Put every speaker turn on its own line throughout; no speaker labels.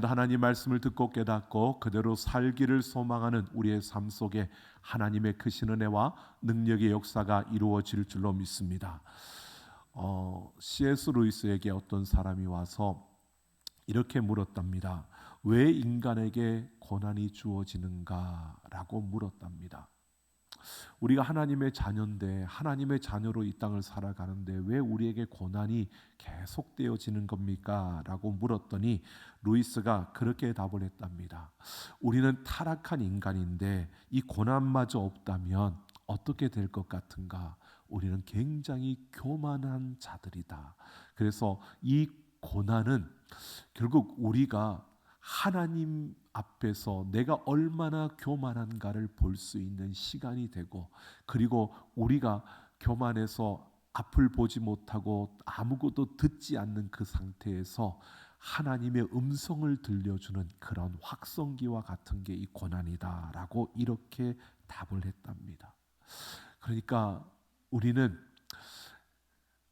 오늘도 하나님 말씀을 듣고 깨닫고 그대로 살기를 소망하는 우리의 삶 속에 하나님의 크신 은혜와 능력의 역사가 이루어질 줄로 믿습니다. C.S. 루이스에게 어떤 사람이 와서 이렇게 물었답니다. 왜 인간에게 고난이 주어지는가? 라고 물었답니다. 우리가 하나님의 자녀인데, 하나님의 자녀로 이 땅을 살아가는데 왜 우리에게 고난이 계속되어지는 겁니까? 라고 물었더니 루이스가 그렇게 답을 했답니다. 우리는 타락한 인간인데 이 고난마저 없다면 어떻게 될 것 같은가? 우리는 굉장히 교만한 자들이다. 그래서 이 고난은 결국 우리가 하나님 앞에서 내가 얼마나 교만한가를 볼 수 있는 시간이 되고, 그리고 우리가 교만해서 앞을 보지 못하고 아무것도 듣지 않는 그 상태에서 하나님의 음성을 들려주는 그런 확성기와 같은 게 이 고난이다라고 이렇게 답을 했답니다. 그러니까 우리는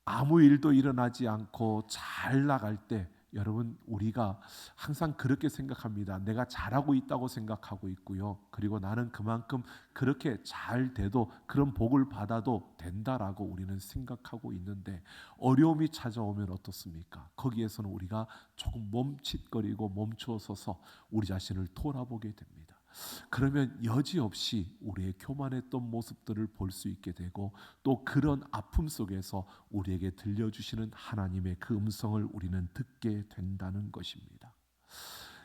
아무 일도 일어나지 않고 잘 나갈 때, 여러분, 우리가 항상 그렇게 생각합니다. 내가 잘하고 있다고 생각하고 있고요. 그리고 나는 그만큼 그렇게 잘 돼도 그런 복을 받아도 된다라고 우리는 생각하고 있는데, 어려움이 찾아오면 어떻습니까? 거기에서는 우리가 조금 멈칫거리고 멈추어서서 우리 자신을 돌아보게 됩니다. 그러면 여지없이 우리의 교만했던 모습들을 볼 수 있게 되고, 또 그런 아픔 속에서 우리에게 들려주시는 하나님의 그 음성을 우리는 듣게 된다는 것입니다.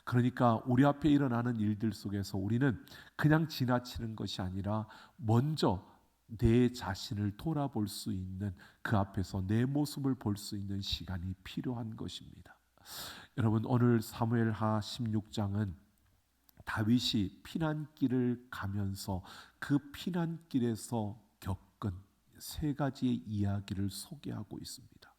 그러니까 우리 앞에 일어나는 일들 속에서 우리는 그냥 지나치는 것이 아니라 먼저 내 자신을 돌아볼 수 있는, 그 앞에서 내 모습을 볼 수 있는 시간이 필요한 것입니다. 여러분, 오늘 사무엘하 16장은 다윗이 피난길을 가면서 그 피난길에서 겪은 세 가지의 이야기를 소개하고 있습니다.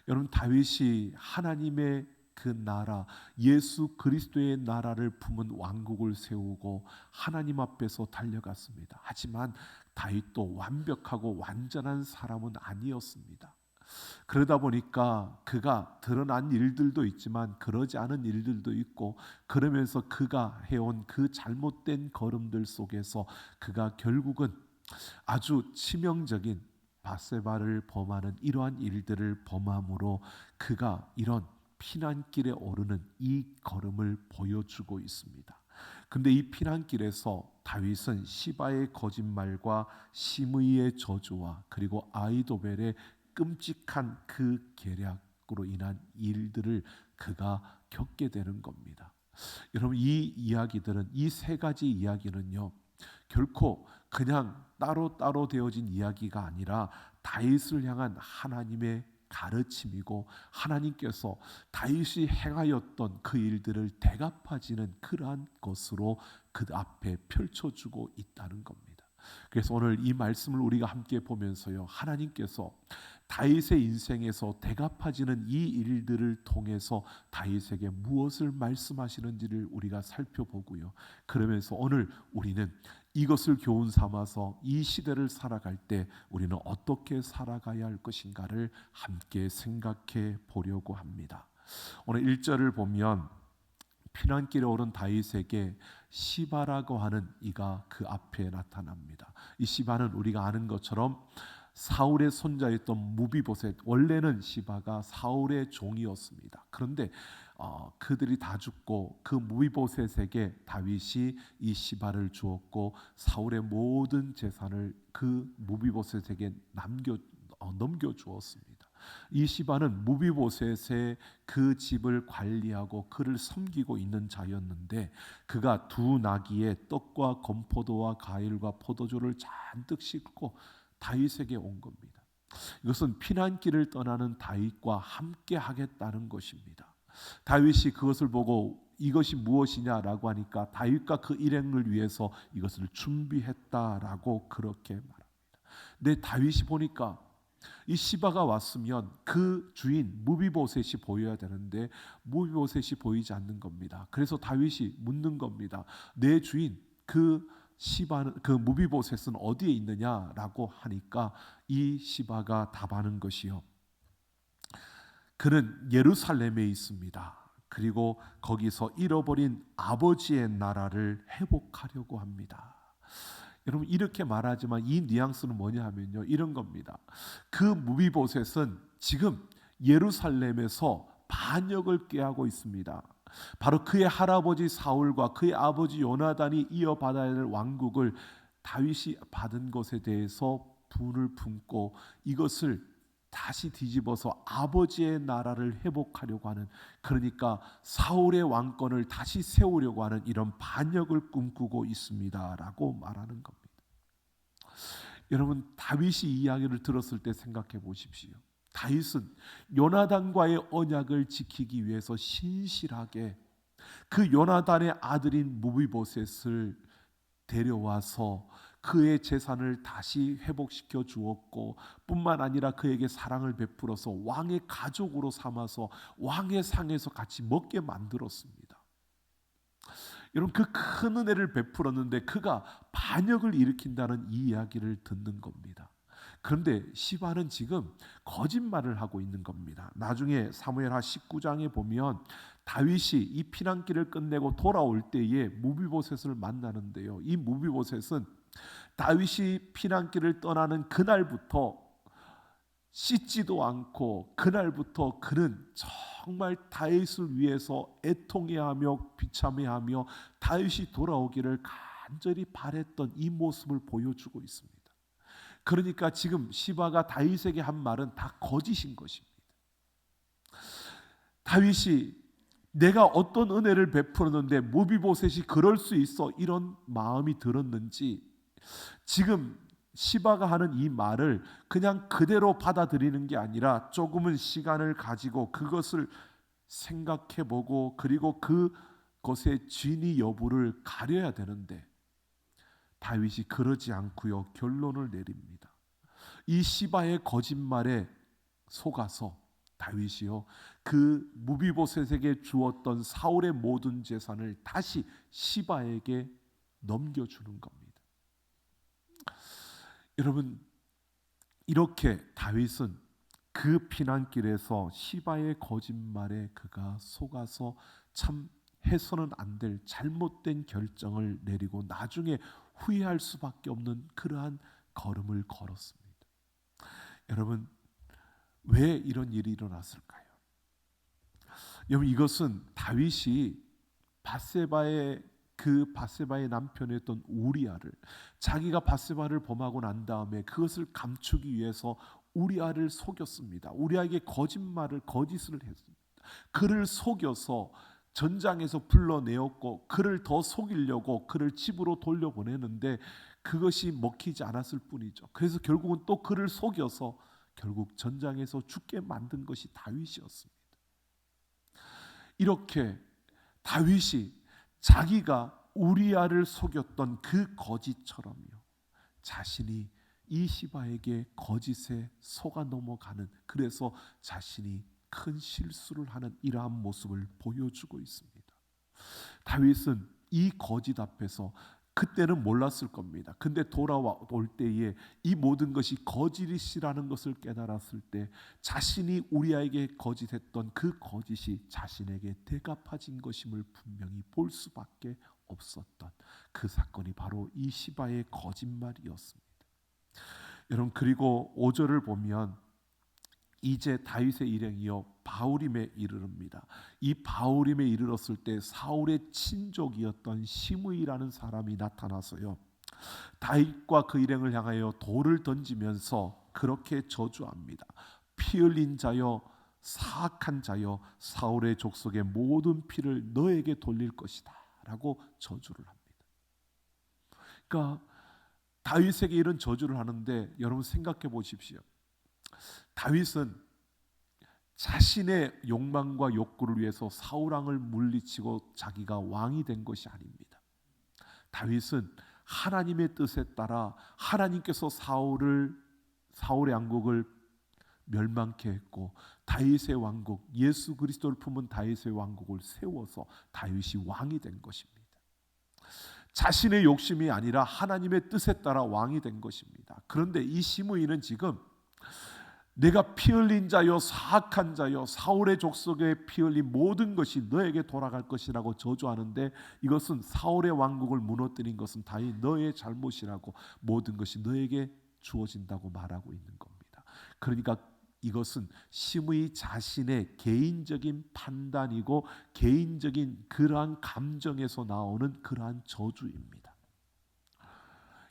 여러분, 다윗이 하나님의 그 나라, 예수 그리스도의 나라를 품은 왕국을 세우고 하나님 앞에서 달려갔습니다. 하지만 다윗도 완벽하고 완전한 사람은 아니었습니다. 그러다 보니까 그가 드러난 일들도 있지만 그러지 않은 일들도 있고, 그러면서 그가 해온 그 잘못된 걸음들 속에서 그가 결국은 아주 치명적인 바세바를 범하는 이러한 일들을 범함으로 그가 이런 피난길에 오르는 이 걸음을 보여주고 있습니다. 근데 이 피난길에서 다윗은 시바의 거짓말과 시므이의 저주와 그리고 아이도벨의 끔찍한 그 계략으로 인한 일들을 그가 겪게 되는 겁니다. 여러분, 이 이야기들은, 이 세 가지 이야기는요, 결코 그냥 따로 되어진 이야기가 아니라 다윗을 향한 하나님의 가르침이고, 하나님께서 다윗이 행하였던 그 일들을 대갚아지는 그러한 것으로 그 앞에 펼쳐주고 있다는 겁니다. 그래서 오늘 이 말씀을 우리가 함께 보면서요, 하나님께서 다윗의 인생에서 대갚아지는 이 일들을 통해서 다윗에게 무엇을 말씀하시는지를 우리가 살펴보고요, 그러면서 오늘 우리는 이것을 교훈 삼아서 이 시대를 살아갈 때 우리는 어떻게 살아가야 할 것인가를 함께 생각해 보려고 합니다. 오늘 1절을 보면 피난길에 오른 다윗에게 시바라고 하는 이가 그 앞에 나타납니다. 이 시바는 우리가 아는 것처럼 사울의 손자였던 무비보셋, 원래는 시바가 사울의 종이었습니다. 그런데 그들이 다 죽고 그 무비보셋에게 다윗이 이 시바를 주었고, 사울의 모든 재산을 그 무비보셋에게 넘겨주었습니다. 이 시바는 무비보셋의 그 집을 관리하고 그를 섬기고 있는 자였는데, 그가 두 나귀에 떡과 건포도와 과일과 포도주를 잔뜩 싣고 다윗에게 온 겁니다. 이것은 피난길을 떠나는 다윗과 함께 하겠다는 것입니다. 다윗이 그것을 보고 이것이 무엇이냐라고 하니까 다윗과 그 일행을 위해서 이것을 준비했다라고 그렇게 말합니다. 근데 다윗이 보니까 이 시바가 왔으면 그 주인 무비보셋이 보여야 되는데 무비보셋이 보이지 않는 겁니다. 그래서 다윗이 묻는 겁니다. 내 주인 그 시바는, 그 무비보셋은 어디에 있느냐라고 하니까 이 시바가 답하는 것이요, 그는 예루살렘에 있습니다. 그리고 거기서 잃어버린 아버지의 나라를 회복하려고 합니다. 여러분 이렇게 말하지만 이 뉘앙스는 뭐냐 하면요, 이런 겁니다. 그 무비보셋은 지금 예루살렘에서 반역을 꾀하고 있습니다. 바로 그의 할아버지 사울과 그의 아버지 요나단이 이어받아야 할 왕국을 다윗이 받은 것에 대해서 분을 품고 이것을 다시 뒤집어서 아버지의 나라를 회복하려고 하는, 그러니까 사울의 왕권을 다시 세우려고 하는 이런 반역을 꿈꾸고 있습니다라고 말하는 겁니다. 여러분 다윗이 이 이야기를 들었을 때 생각해 보십시오. 다윗은 요나단과의 언약을 지키기 위해서 신실하게 그 요나단의 아들인 무비보셋을 데려와서 그의 재산을 다시 회복시켜 주었고, 뿐만 아니라 그에게 사랑을 베풀어서 왕의 가족으로 삼아서 왕의 상에서 같이 먹게 만들었습니다. 여러분 그 큰 은혜를 베풀었는데 그가 반역을 일으킨다는 이 이야기를 듣는 겁니다. 그런데 시바는 지금 거짓말을 하고 있는 겁니다. 나중에 사무엘하 19장에 보면 다윗이 이 피난길을 끝내고 돌아올 때에 무비보셋을 만나는데요, 이 무비보셋은 다윗이 피난길을 떠나는 그날부터 씻지도 않고 그날부터 그는 정말 다윗을 위해서 애통해하며 비참해하며 다윗이 돌아오기를 간절히 바랬던 이 모습을 보여주고 있습니다. 그러니까 지금 시바가 다윗에게 한 말은 다 거짓인 것입니다. 다윗이 내가 어떤 은혜를 베풀었는데 무비보셋이 그럴 수 있어, 이런 마음이 들었는지 지금 시바가 하는 이 말을 그냥 그대로 받아들이는 게 아니라 조금은 시간을 가지고 그것을 생각해보고 그리고 그것의 진위 여부를 가려야 되는데 다윗이 그러지 않고요, 결론을 내립니다. 이 시바의 거짓말에 속아서 다윗이요, 그 무비보셋에게 주었던 사울의 모든 재산을 다시 시바에게 넘겨주는 겁니다. 여러분 이렇게 다윗은 그 피난길에서 시바의 거짓말에 그가 속아서 참 해서는 안 될 잘못된 결정을 내리고 나중에 후회할 수밖에 없는 그러한 걸음을 걸었습니다. 여러분 왜 이런 일이 일어났을까요? 여러분 이것은 다윗이 바세바의 남편이었던 우리아를, 자기가 바세바를 범하고 난 다음에 그것을 감추기 위해서 우리아를 속였습니다. 우리아에게 거짓을 했습니다. 그를 속여서 전장에서 불러내었고 그를 더 속이려고 그를 집으로 돌려보내는데 그것이 먹히지 않았을 뿐이죠. 그래서 결국은 또 그를 속여서 결국 전장에서 죽게 만든 것이 다윗이었습니다. 이렇게 다윗이 자기가 우리아를 속였던 그 거짓처럼요, 자신이 이 시바에게 거짓에 속아 넘어가는, 그래서 자신이 큰 실수를 하는 이러한 모습을 보여주고 있습니다. 다윗은 이 거짓 앞에서 그때는 몰랐을 겁니다. 근데 돌아올 때에 이 모든 것이 거짓이라는 것을 깨달았을 때 자신이 우리아에게 거짓했던 그 거짓이 자신에게 대갚아진 것임을 분명히 볼 수밖에 없었던 그 사건이 바로 이 시바의 거짓말이었습니다. 여러분 그리고 5절을 보면 이제 다윗의 일행이요 바후림에 이르릅니다. 이 바후림에 이르렀을 때 사울의 친족이었던 시므이라는 사람이 나타나서요, 다윗과 그 일행을 향하여 돌을 던지면서 그렇게 저주합니다. 피 흘린 자여, 사악한 자여, 사울의 족속의 모든 피를 너에게 돌릴 것이다 라고 저주를 합니다. 그러니까 다윗에게 이런 저주를 하는데 여러분 생각해 보십시오. 다윗은 자신의 욕망과 욕구를 위해서 사울왕을 물리치고 자기가 왕이 된 것이 아닙니다. 다윗은 하나님의 뜻에 따라 하나님께서 사울의 왕국을 멸망케 했고 다윗의 왕국, 예수 그리스도를 품은 다윗의 왕국을 세워서 다윗이 왕이 된 것입니다. 자신의 욕심이 아니라 하나님의 뜻에 따라 왕이 된 것입니다. 그런데 이 시므이는 지금 내가 피 흘린 자요 사악한 자요 사울의 족속에 피 흘린 모든 것이 너에게 돌아갈 것이라고 저주하는데, 이것은 사울의 왕국을 무너뜨린 것은 다이 너의 잘못이라고, 모든 것이 너에게 주어진다고 말하고 있는 겁니다. 그러니까 이것은 시므이 자신의 개인적인 판단이고 개인적인 그러한 감정에서 나오는 그러한 저주입니다.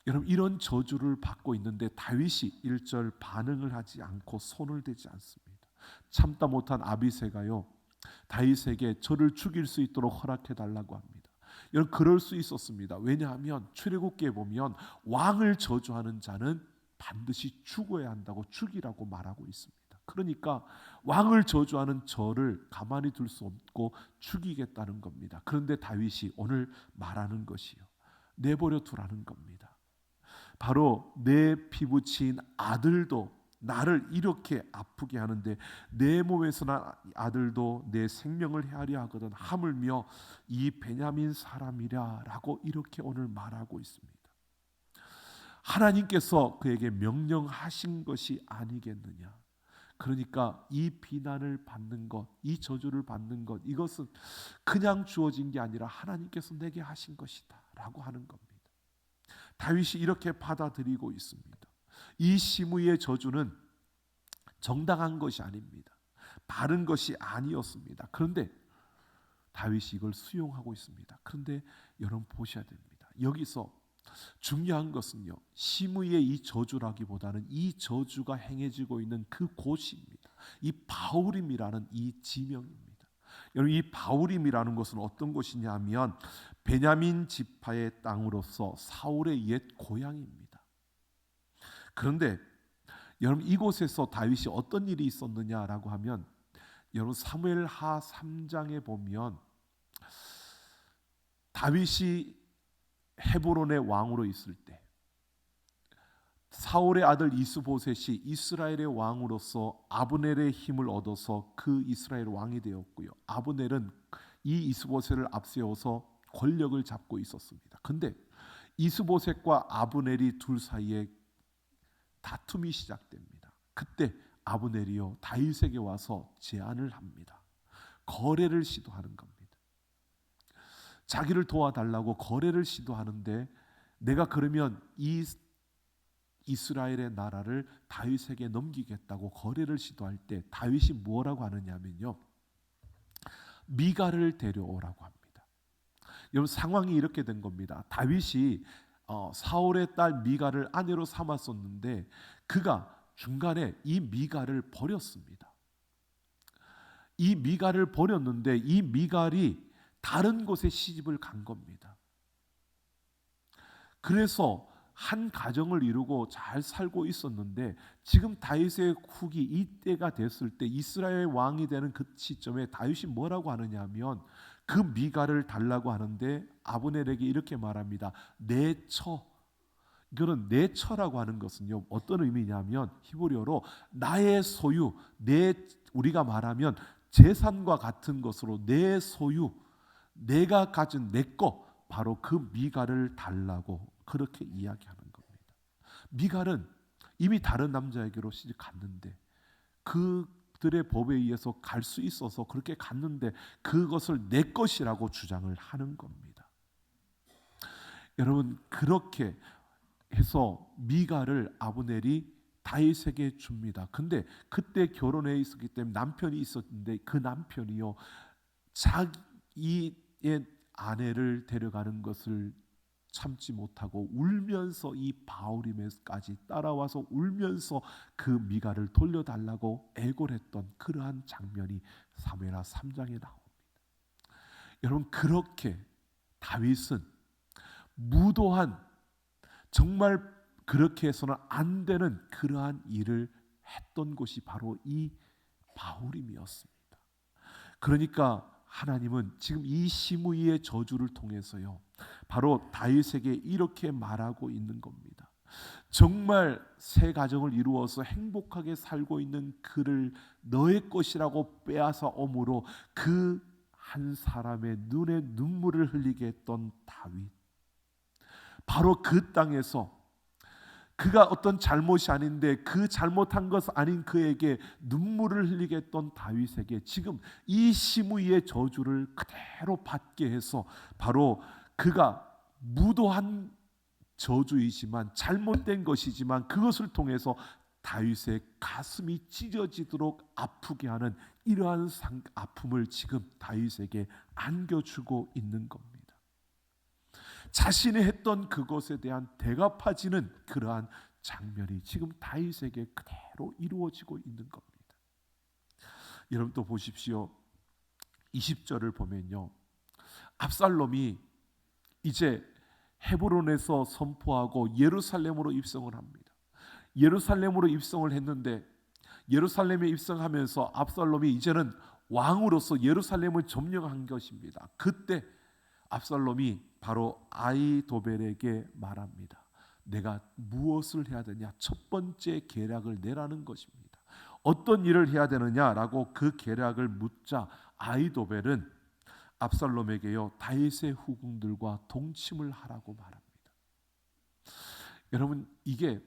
여러분, 이런 저주를 받고 있는데 다윗이 1절 반응을 하지 않고 손을 대지 않습니다. 참다 못한 아비새가요, 다윗에게 저를 죽일 수 있도록 허락해 달라고 합니다. 여러분, 그럴 수 있었습니다. 왜냐하면 출애굽기에 보면 왕을 저주하는 자는 반드시 죽어야 한다고, 죽이라고 말하고 있습니다. 그러니까 왕을 저주하는 저를 가만히 둘 수 없고 죽이겠다는 겁니다. 그런데 다윗이 오늘 말하는 것이요, 내버려 두라는 겁니다. 바로 내 피부친 아들도 나를 이렇게 아프게 하는데 내 몸에서 난 아들도 내 생명을 헤아려 하거든 하물며 이 베냐민 사람이라 라고 이렇게 오늘 말하고 있습니다. 하나님께서 그에게 명령하신 것이 아니겠느냐. 그러니까 이 비난을 받는 것, 이 저주를 받는 것, 이것은 그냥 주어진 게 아니라 하나님께서 내게 하신 것이다 라고 하는 겁니다. 다윗이 이렇게 받아들이고 있습니다. 이 시므이의 저주는 정당한 것이 아닙니다. 바른 것이 아니었습니다. 그런데 다윗이 이걸 수용하고 있습니다. 그런데 여러분 보셔야 됩니다. 여기서 중요한 것은요, 시므이의 이 저주라기보다는 이 저주가 행해지고 있는 그 곳입니다. 이 바후림이라는 이 지명입니다. 여러분, 이 바후림이라는 것은 어떤 곳이냐면 베냐민 지파의 땅으로서 사울의 옛 고향입니다. 그런데 여러분, 이곳에서 다윗이 어떤 일이 있었느냐라고 하면, 여러분 사무엘하 3장에 보면 다윗이 헤브론의 왕으로 있을 때 사울의 아들 이스보셋이 이스라엘의 왕으로서 아브넬의 힘을 얻어서 그 이스라엘 왕이 되었고요. 아브넬은 이 이스보셋을 앞세워서 권력을 잡고 있었습니다. 그런데 이스보셋과 아브넬이 둘 사이에 다툼이 시작됩니다. 그때 아브넬이요 다윗에게 와서 제안을 합니다. 거래를 시도하는 겁니다. 자기를 도와달라고 거래를 시도하는데, 내가 그러면 이 이스라엘의 나라를 다윗에게 넘기겠다고 거래를 시도할 때 다윗이 뭐라고 하느냐면요, 미갈을 데려오라고 합니다. 여러분, 상황이 이렇게 된 겁니다. 다윗이 사울의 딸 미갈을 아내로 삼았었는데 그가 중간에 이 미갈을 버렸습니다. 이 미갈을 버렸는데 이 미갈이 다른 곳에 시집을 간 겁니다. 그래서 한 가정을 이루고 잘 살고 있었는데, 지금 다윗의 후기 이때가 됐을 때 이스라엘 왕이 되는 그 시점에 다윗이 뭐라고 하느냐 하면 그 미갈을 달라고 하는데 아브넬에게 이렇게 말합니다. 내 처. 이거는 내 처라고 하는 것은요, 어떤 의미냐면 히브리어로 나의 소유, 우리가 말하면 재산과 같은 것으로 내 소유, 내가 가진 내 것, 바로 그 미갈을 달라고 그렇게 이야기하는 겁니다. 미갈은 이미 다른 남자에게로 시집 갔는데 그들의 법에 의해서 갈 수 있어서 그렇게 갔는데 그것을 내 것이라고 주장을 하는 겁니다. 여러분, 그렇게 해서 미갈을 아브넬이 다윗에게 줍니다. 근데 그때 결혼해 있었기 때문에 남편이 있었는데 그 남편이요 자기의 아내를 데려가는 것을 참지 못하고 울면서 이 바후림에까지 따라와서 울면서 그 미갈을 돌려달라고 애걸했던 그러한 장면이 사무엘하 3장에 나옵니다. 여러분, 그렇게 다윗은 무도한, 정말 그렇게 해서는 안 되는 그러한 일을 했던 곳이 바로 이 바후림이었습니다. 그러니까 하나님은 지금 이 시므이의 저주를 통해서요 바로 다윗에게 이렇게 말하고 있는 겁니다. 정말 새 가정을 이루어서 행복하게 살고 있는 그를 너의 것이라고 빼앗아 오므로 그 한 사람의 눈에 눈물을 흘리게 했던 다윗, 바로 그 땅에서 그가 어떤 잘못이 아닌데 그 잘못한 것 아닌 그에게 눈물을 흘리게 했던 다윗에게 지금 이 시므이의 저주를 그대로 받게 해서 바로 그가 무도한 저주이지만 잘못된 것이지만 그것을 통해서 다윗의 가슴이 찢어지도록 아프게 하는 이러한 아픔을 지금 다윗에게 안겨주고 있는 겁니다. 자신이 했던 그것에 대한 대갚아지는 그러한 장면이 지금 다윗에게 그대로 이루어지고 있는 겁니다. 여러분 또 보십시오. 20절을 보면요, 압살롬이 이제 헤브론에서 선포하고 예루살렘으로 입성을 합니다. 예루살렘으로 입성을 했는데 예루살렘에 입성하면서 압살롬이 이제는 왕으로서 예루살렘을 점령한 것입니다. 그때 압살롬이 바로 아히도벨에게 말합니다. 내가 무엇을 해야 되냐? 첫 번째 계략을 내라는 것입니다. 어떤 일을 해야 되느냐라고 그 계략을 묻자 아히도벨은 압살롬에게요, 다윗의 후궁들과 동침을 하라고 말합니다. 여러분, 이게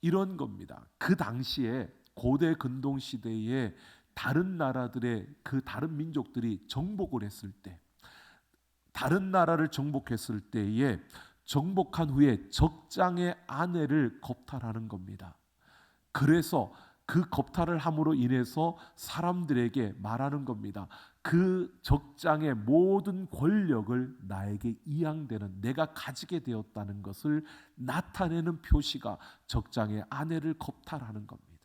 이런 겁니다. 그 당시에 고대 근동 시대에 다른 나라들의 그 다른 민족들이 정복을 했을 때, 다른 나라를 정복했을 때에 정복한 후에 적장의 아내를 겁탈하는 겁니다. 그래서 그 겁탈을 함으로 인해서 사람들에게 말하는 겁니다. 그 적장의 모든 권력을 나에게 이양되는, 내가 가지게 되었다는 것을 나타내는 표시가 적장의 아내를 겁탈하는 겁니다.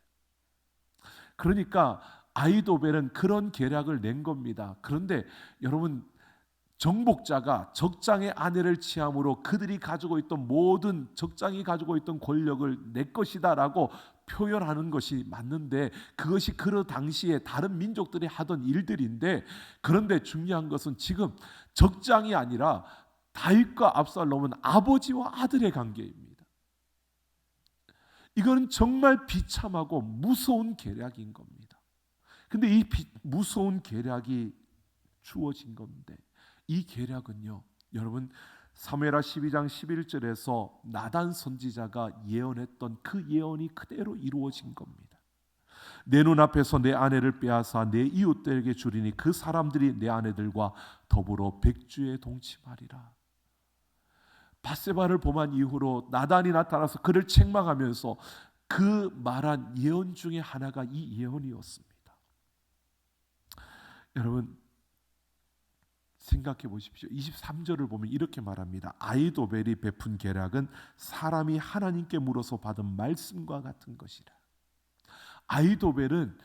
그러니까 아히도벨은 그런 계략을 낸 겁니다. 그런데 여러분, 정복자가 적장의 아내를 취함으로 그들이 가지고 있던 모든, 적장이 가지고 있던 권력을 내 것이다라고 표현하는 것이 맞는데, 그것이 그 당시에 다른 민족들이 하던 일들인데, 그런데 중요한 것은 지금 적장이 아니라 다윗과 압살롬은 아버지와 아들의 관계입니다. 이거는 정말 비참하고 무서운 계략인 겁니다. 근데 이 무서운 계략이 주어진 건데, 이 계략은요, 여러분, 사무엘하 12장 11절에서 나단 선지자가 예언했던 그 예언이 그대로 이루어진 겁니다. 내 눈앞에서 내 아내를 빼앗아 내 이웃들에게 주리니 그 사람들이 내 아내들과 더불어 백주에 동침하리라. 밧세바를 범한 이후로 나단이 나타나서 그를 책망하면서 그 말한 예언 중에 하나가 이 예언이었습니다. 여러분, 생각해 보십시오. 23절을 보면 이렇게 말합니다. 아히도벨이 베푼 계략은 사람이 하나님께 물어서 받은 말씀과 같은 것이라. 아히도벨은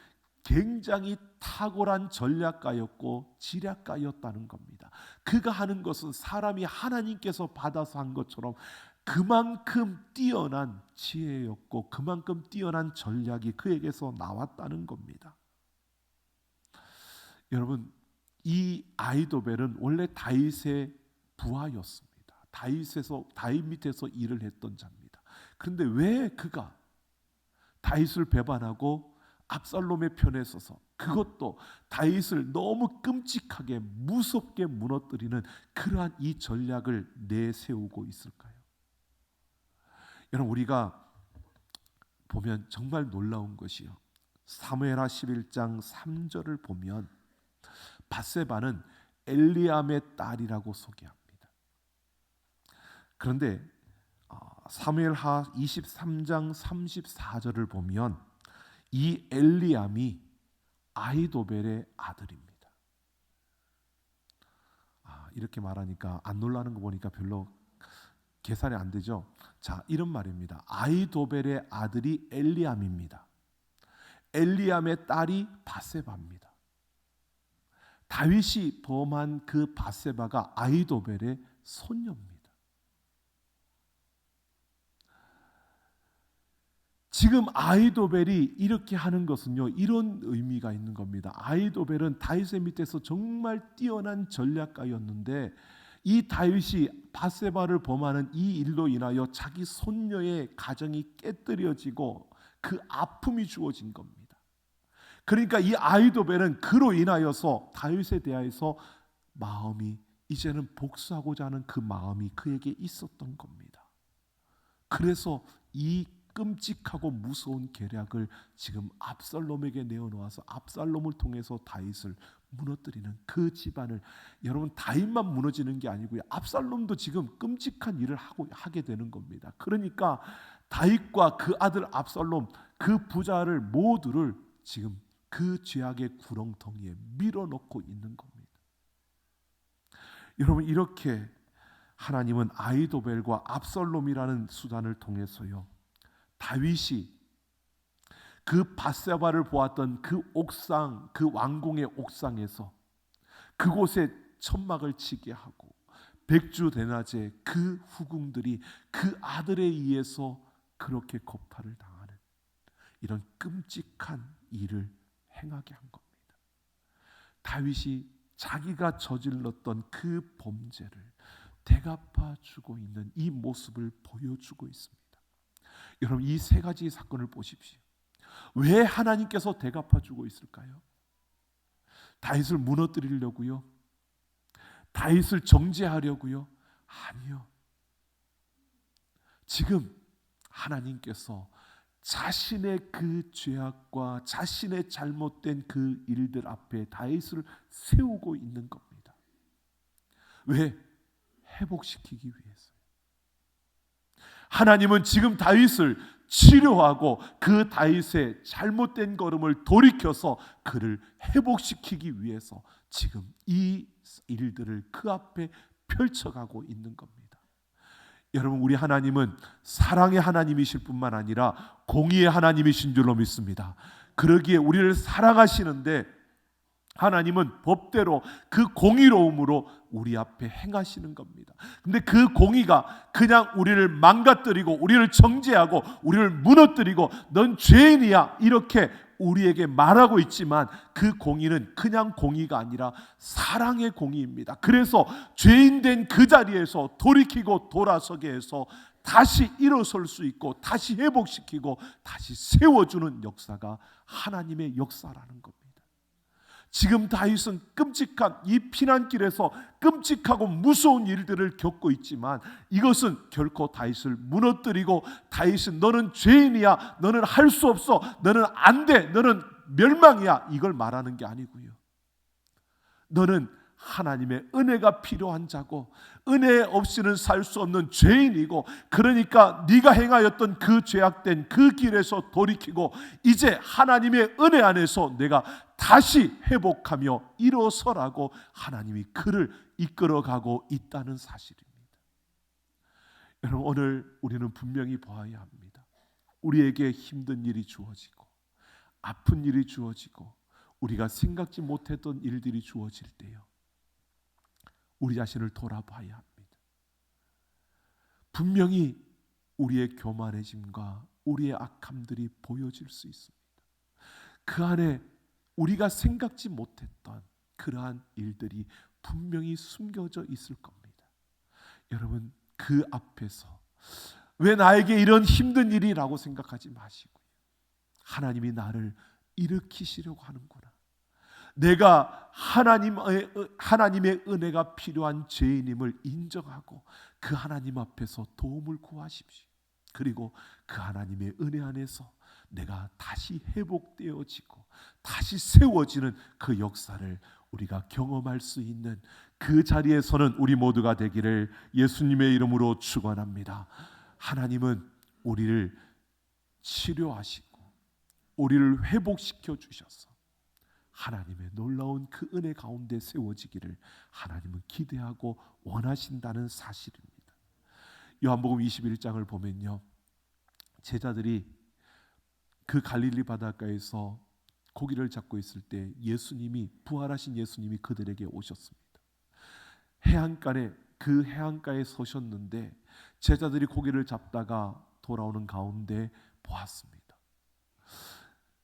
굉장히 탁월한 전략가였고 지략가였다는 겁니다. 그가 하는 것은 사람이 하나님께서 받아서 한 것처럼 그만큼 뛰어난 지혜였고 그만큼 뛰어난 전략이 그에게서 나왔다는 겁니다. 여러분, 이 아히도벨은 원래 다윗의 부하였습니다. 다윗 밑에서 일을 했던 자입니다. 그런데 왜 그가 다윗을 배반하고 압살롬의 편에 서서, 그것도 다윗을 너무 끔찍하게 무섭게 무너뜨리는 그러한 이 전략을 내세우고 있을까요? 여러분, 우리가 보면 정말 놀라운 것이요, 사무엘하 11장 3절을 보면 밧세바는 엘리암의 딸이라고 소개합니다. 그런데 사무엘하 23장 34절을 보면 이 엘리암이 아히도벨의 아들입니다. 이렇게 말하니까 안 놀라는 거 보니까 별로 계산이 안 되죠. 자, 이런 말입니다. 아히도벨의 아들이 엘리암입니다. 엘리암의 딸이 밧세바입니다. 다윗이 범한 그 밧세바가 아히도벨의 손녀입니다. 지금 아히도벨이 이렇게 하는 것은요, 이런 의미가 있는 겁니다. 아히도벨은 다윗의 밑에서 정말 뛰어난 전략가였는데 이 다윗이 밧세바를 범하는 이 일로 인하여 자기 손녀의 가정이 깨뜨려지고 그 아픔이 주어진 겁니다. 그러니까 이 아히도벨은 그로 인하여서 다윗에 대해서 마음이, 이제는 복수하고자 하는 그 마음이 그에게 있었던 겁니다. 그래서 이 끔찍하고 무서운 계략을 지금 압살롬에게 내어놓아서 압살롬을 통해서 다윗을 무너뜨리는 그 집안을, 여러분 다윗만 무너지는 게 아니고요, 압살롬도 지금 끔찍한 일을 하게 되는 겁니다. 그러니까 다윗과 그 아들 압살롬, 그 부자를 모두를 지금 그 죄악의 구렁텅이에 밀어넣고 있는 겁니다. 여러분, 이렇게 하나님은 아히도벨과 압살롬이라는 수단을 통해서요, 다윗이 그 밧세바를 보았던 그 옥상, 그 왕궁의 옥상에서 그곳에 천막을 치게 하고 백주대낮에 그 후궁들이 그 아들에 의해서 그렇게 겁탈을 당하는 이런 끔찍한 일을 행하게 한 겁니다. 다윗이 자기가 저질렀던 그 범죄를 대갚아 주고 있는 이 모습을 보여주고 있습니다. 여러분, 이 세 가지 사건을 보십시오. 왜 하나님께서 대갚아 주고 있을까요? 다윗을 무너뜨리려고요? 다윗을 정죄하려고요? 아니요. 지금 하나님께서 자신의 그 죄악과 자신의 잘못된 그 일들 앞에 다윗을 세우고 있는 겁니다. 왜? 회복시키기 위해서. 하나님은 지금 다윗을 치료하고 그 다윗의 잘못된 걸음을 돌이켜서 그를 회복시키기 위해서 지금 이 일들을 그 앞에 펼쳐가고 있는 겁니다. 여러분, 우리 하나님은 사랑의 하나님이실 뿐만 아니라 공의의 하나님이신 줄로 믿습니다. 그러기에 우리를 사랑하시는데 하나님은 법대로 그 공의로움으로 우리 앞에 행하시는 겁니다. 근데 그 공의가 그냥 우리를 망가뜨리고 우리를 정죄하고 우리를 무너뜨리고 넌 죄인이야 이렇게 우리에게 말하고 있지만, 그 공의는 그냥 공의가 아니라 사랑의 공의입니다. 그래서 죄인된 그 자리에서 돌이키고 돌아서게 해서 다시 일어설 수 있고 다시 회복시키고 다시 세워주는 역사가 하나님의 역사라는 겁니다. 지금 다윗은 끔찍한 이 피난길에서 끔찍하고 무서운 일들을 겪고 있지만, 이것은 결코 다윗을 무너뜨리고 다윗은 너는 죄인이야, 너는 할 수 없어, 너는 안 돼, 너는 멸망이야 이걸 말하는 게 아니고요, 너는 하나님의 은혜가 필요한 자고 은혜 없이는 살 수 없는 죄인이고, 그러니까 네가 행하였던 그 죄악된 그 길에서 돌이키고 이제 하나님의 은혜 안에서 내가 다시 회복하며 일어서라고 하나님이 그를 이끌어가고 있다는 사실입니다. 여러분, 오늘 우리는 분명히 보아야 합니다. 우리에게 힘든 일이 주어지고 아픈 일이 주어지고 우리가 생각지 못했던 일들이 주어질 때요, 우리 자신을 돌아봐야 합니다. 분명히 우리의 교만해짐과 우리의 악함들이 보여질 수 있습니다. 그 안에 우리가 생각지 못했던 그러한 일들이 분명히 숨겨져 있을 겁니다. 여러분, 그 앞에서 왜 나에게 이런 힘든 일이라고 생각하지 마시고요, 하나님이 나를 일으키시려고 하는구나, 내가 하나님의 은혜가 필요한 죄인임을 인정하고 그 하나님 앞에서 도움을 구하십시오. 그리고 그 하나님의 은혜 안에서 내가 다시 회복되어지고 다시 세워지는 그 역사를 우리가 경험할 수 있는 그 자리에서는 우리 모두가 되기를 예수님의 이름으로 축원합니다. 하나님은 우리를 치료하시고 우리를 회복시켜 주셔서 하나님의 놀라운 그 은혜 가운데 세워지기를 하나님은 기대하고 원하신다는 사실입니다. 요한복음 21장을 보면요, 제자들이 그 갈릴리 바닷가에서 고기를 잡고 있을 때 예수님이, 부활하신 예수님이 그들에게 오셨습니다. 그 해안가에 서셨는데 제자들이 고기를 잡다가 돌아오는 가운데 보았습니다.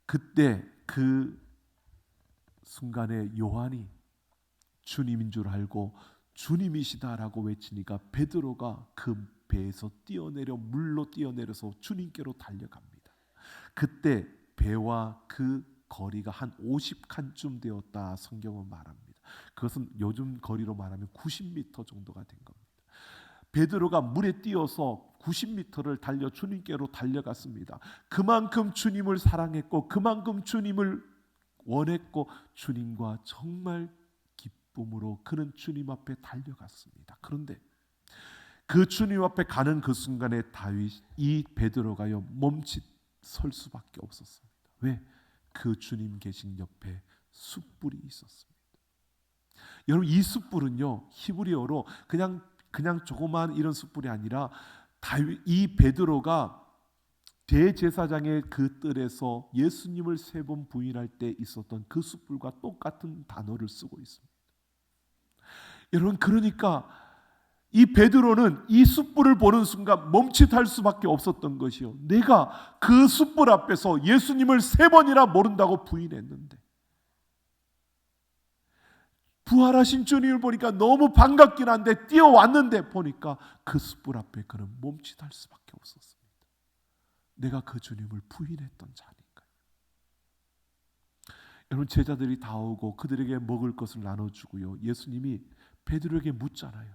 그때 그 순간에 요한이 주님인 줄 알고 주님이시다라고 외치니까 베드로가 그 배에서 물로 뛰어내려서 주님께로 달려갑니다. 그때 배와 그 거리가 한 50칸쯤 되었다 성경은 말합니다. 그것은 요즘 거리로 말하면 90m 정도가 된 겁니다. 베드로가 물에 뛰어서 90m를 달려 주님께로 달려갔습니다. 그만큼 주님을 사랑했고 그만큼 주님을 원했고 주님과 정말 기쁨으로 그는 주님 앞에 달려갔습니다. 그런데 그 주님 앞에 가는 그 순간에 이 베드로가요 멈칫 설 수밖에 없었습니다. 왜? 그 주님 계신 옆에 숯불이 있었습니다. 여러분, 이 숯불은요 히브리어로 그냥 조그만 이런 숯불이 아니라 이 베드로가 대제사장의 그 뜰에서 예수님을 3번 부인할 때 있었던 그 숯불과 똑같은 단어를 쓰고 있습니다. 여러분, 그러니까 이 베드로는 이 숯불을 보는 순간 멈칫할 수밖에 없었던 것이요. 내가 그 숯불 앞에서 예수님을 3번이나 모른다고 부인했는데 부활하신 주님을 보니까 너무 반갑긴 한데 뛰어왔는데 보니까 그 숯불 앞에 그는 멈칫할 수밖에 없었습니다. 내가 그 주님을 부인했던 자니까요. 여러분, 제자들이 다 오고 그들에게 먹을 것을 나눠주고요. 예수님이 베드로에게 묻잖아요.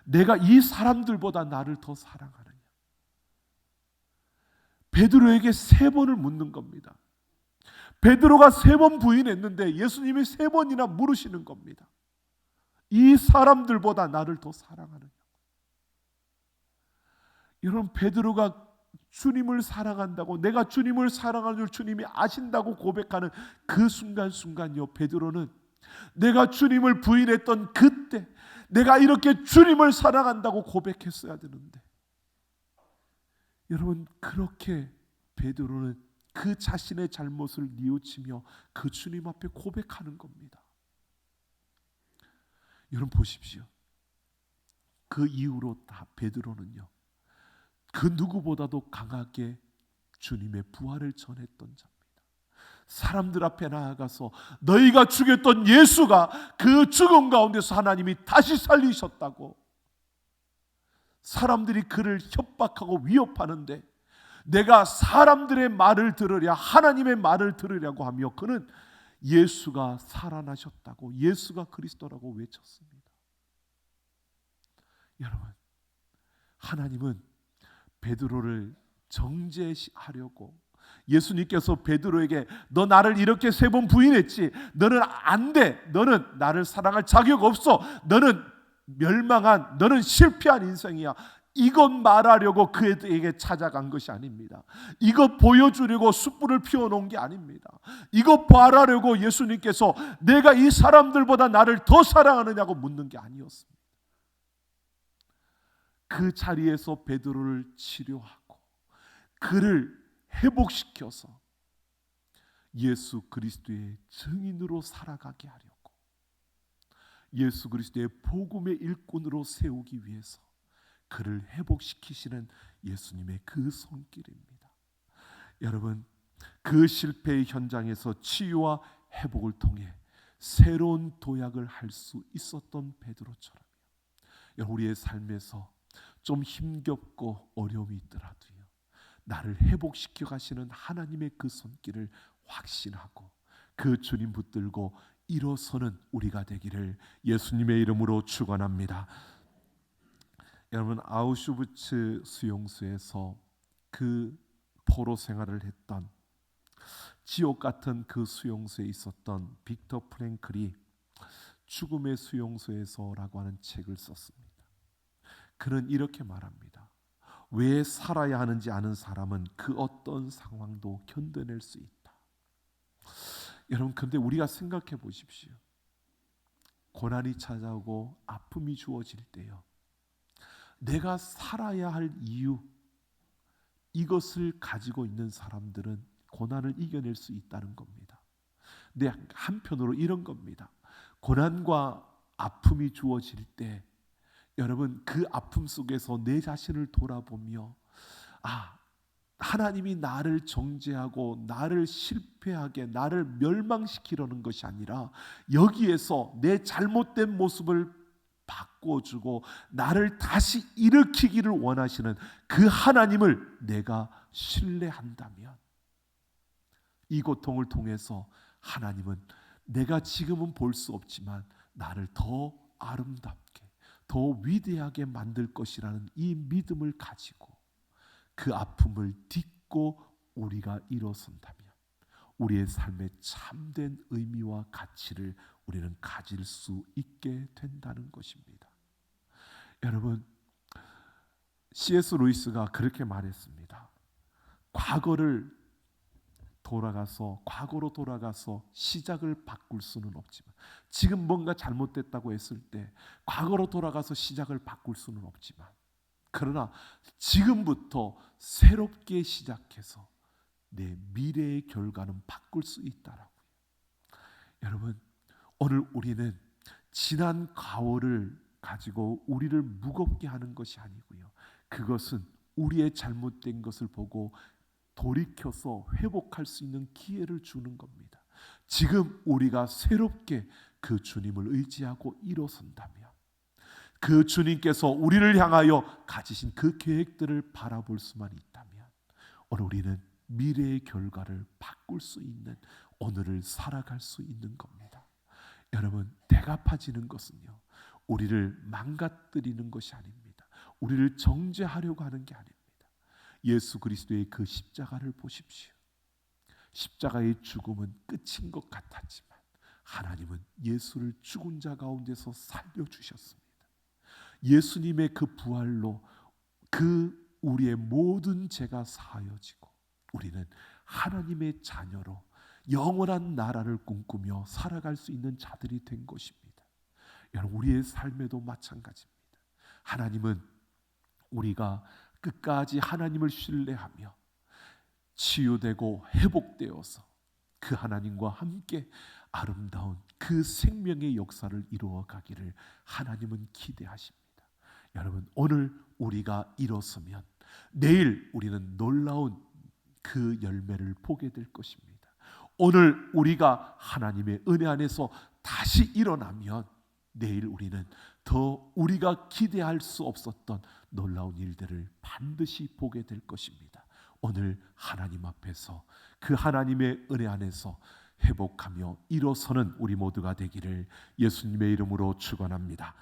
내가 이 사람들보다 나를 더 사랑하느냐? 베드로에게 3번을 묻는 겁니다. 베드로가 3번 부인했는데 예수님이 3번이나 물으시는 겁니다. 이 사람들보다 나를 더 사랑하느냐? 여러분, 베드로가 주님을 사랑한다고, 내가 주님을 사랑하는 줄 주님이 아신다고 고백하는 그 순간순간요, 베드로는 내가 주님을 부인했던 그때 내가 이렇게 주님을 사랑한다고 고백했어야 되는데, 여러분, 그렇게 베드로는 그 자신의 잘못을 뉘우치며 그 주님 앞에 고백하는 겁니다. 여러분 보십시오. 그 이후로 다 베드로는요 그 누구보다도 강하게 주님의 부활을 전했던 자입니다. 사람들 앞에 나아가서 너희가 죽였던 예수가 그 죽음 가운데서 하나님이 다시 살리셨다고, 사람들이 그를 협박하고 위협하는데 내가 사람들의 말을 들으랴 하나님의 말을 들으려고 하며 그는 예수가 살아나셨다고, 예수가 그리스도라고 외쳤습니다. 여러분, 하나님은 베드로를 정죄하려고, 예수님께서 베드로에게 너 나를 이렇게 3번 부인했지, 너는 안 돼, 너는 나를 사랑할 자격 없어, 너는 멸망한, 너는 실패한 인생이야, 이것 말하려고 그에게 찾아간 것이 아닙니다. 이것 보여주려고 숯불을 피워놓은 게 아닙니다. 이것 말하려고 예수님께서 내가 이 사람들보다 나를 더 사랑하느냐고 묻는 게 아니었습니다. 그 자리에서 베드로를 치료하고 그를 회복시켜서 예수 그리스도의 증인으로 살아가게 하려고, 예수 그리스도의 복음의 일꾼으로 세우기 위해서 그를 회복시키시는 예수님의 그 손길입니다. 여러분, 그 실패의 현장에서 치유와 회복을 통해 새로운 도약을 할 수 있었던 베드로처럼요, 여러분, 우리의 삶에서 좀 힘겹고 어려움이 있더라도요, 나를 회복시켜 가시는 하나님의 그 손길을 확신하고 그 주님 붙들고 일어서는 우리가 되기를 예수님의 이름으로 축원합니다. 여러분, 아우슈비츠 수용소에서 그 포로 생활을 했던, 지옥 같은 그 수용소에 있었던 빅터 프랭클이 죽음의 수용소에서라고 하는 책을 썼습니다. 그는 이렇게 말합니다. 왜 살아야 하는지 아는 사람은 그 어떤 상황도 견뎌낼 수 있다. 여러분, 근데 우리가 생각해 보십시오. 고난이 찾아오고 아픔이 주어질 때요, 내가 살아야 할 이유, 이것을 가지고 있는 사람들은 고난을 이겨낼 수 있다는 겁니다. 근데 한편으로 이런 겁니다. 고난과 아픔이 주어질 때 여러분, 그 아픔 속에서 내 자신을 돌아보며 하나님이 나를 정죄하고 나를 실패하게, 나를 멸망시키려는 것이 아니라 여기에서 내 잘못된 모습을 바꿔주고 나를 다시 일으키기를 원하시는 그 하나님을 내가 신뢰한다면, 이 고통을 통해서 하나님은 내가 지금은 볼 수 없지만 나를 더 아름답게, 더 위대하게 만들 것이라는 이 믿음을 가지고 그 아픔을 딛고 우리가 일어선다면 우리의 삶의 참된 의미와 가치를 우리는 가질 수 있게 된다는 것입니다. 여러분, C.S. 루이스가 그렇게 말했습니다. 과거로 돌아가서 시작을 바꿀 수는 없지만, 지금 뭔가 잘못됐다고 했을 때 과거로 돌아가서 시작을 바꿀 수는 없지만, 그러나 지금부터 새롭게 시작해서 내 미래의 결과는 바꿀 수 있다라고요. 여러분, 오늘 우리는 지난 과거를 가지고 우리를 무겁게 하는 것이 아니고요, 그것은 우리의 잘못된 것을 보고 돌이켜서 회복할 수 있는 기회를 주는 겁니다. 지금 우리가 새롭게 그 주님을 의지하고 일어선다면, 그 주님께서 우리를 향하여 가지신 그 계획들을 바라볼 수만 있다면, 오늘 우리는 미래의 결과를 바꿀 수 있는 오늘을 살아갈 수 있는 겁니다. 여러분, 대갚아지는 것은요, 우리를 망가뜨리는 것이 아닙니다. 우리를 정죄하려고 하는 게 아닙니다. 예수 그리스도의 그 십자가를 보십시오. 십자가의 죽음은 끝인 것 같았지만 하나님은 예수를 죽은 자 가운데서 살려주셨습니다. 예수님의 그 부활로 그 우리의 모든 죄가 사하여지고 우리는 하나님의 자녀로 영원한 나라를 꿈꾸며 살아갈 수 있는 자들이 된 것입니다. 여러분, 우리의 삶에도 마찬가지입니다. 하나님은 우리가 끝까지 하나님을 신뢰하며 치유되고 회복되어서 그 하나님과 함께 아름다운 그 생명의 역사를 이루어 가기를 하나님은 기대하십니다. 여러분, 오늘 우리가 일어서면 내일 우리는 놀라운 그 열매를 보게 될 것입니다. 오늘 우리가 하나님의 은혜 안에서 다시 일어나면 내일 우리는 더 우리가 기대할 수 없었던 놀라운 일들을 반드시 보게 될 것입니다. 오늘 하나님 앞에서 그 하나님의 은혜 안에서 회복하며 일어서는 우리 모두가 되기를 예수님의 이름으로 축원합니다.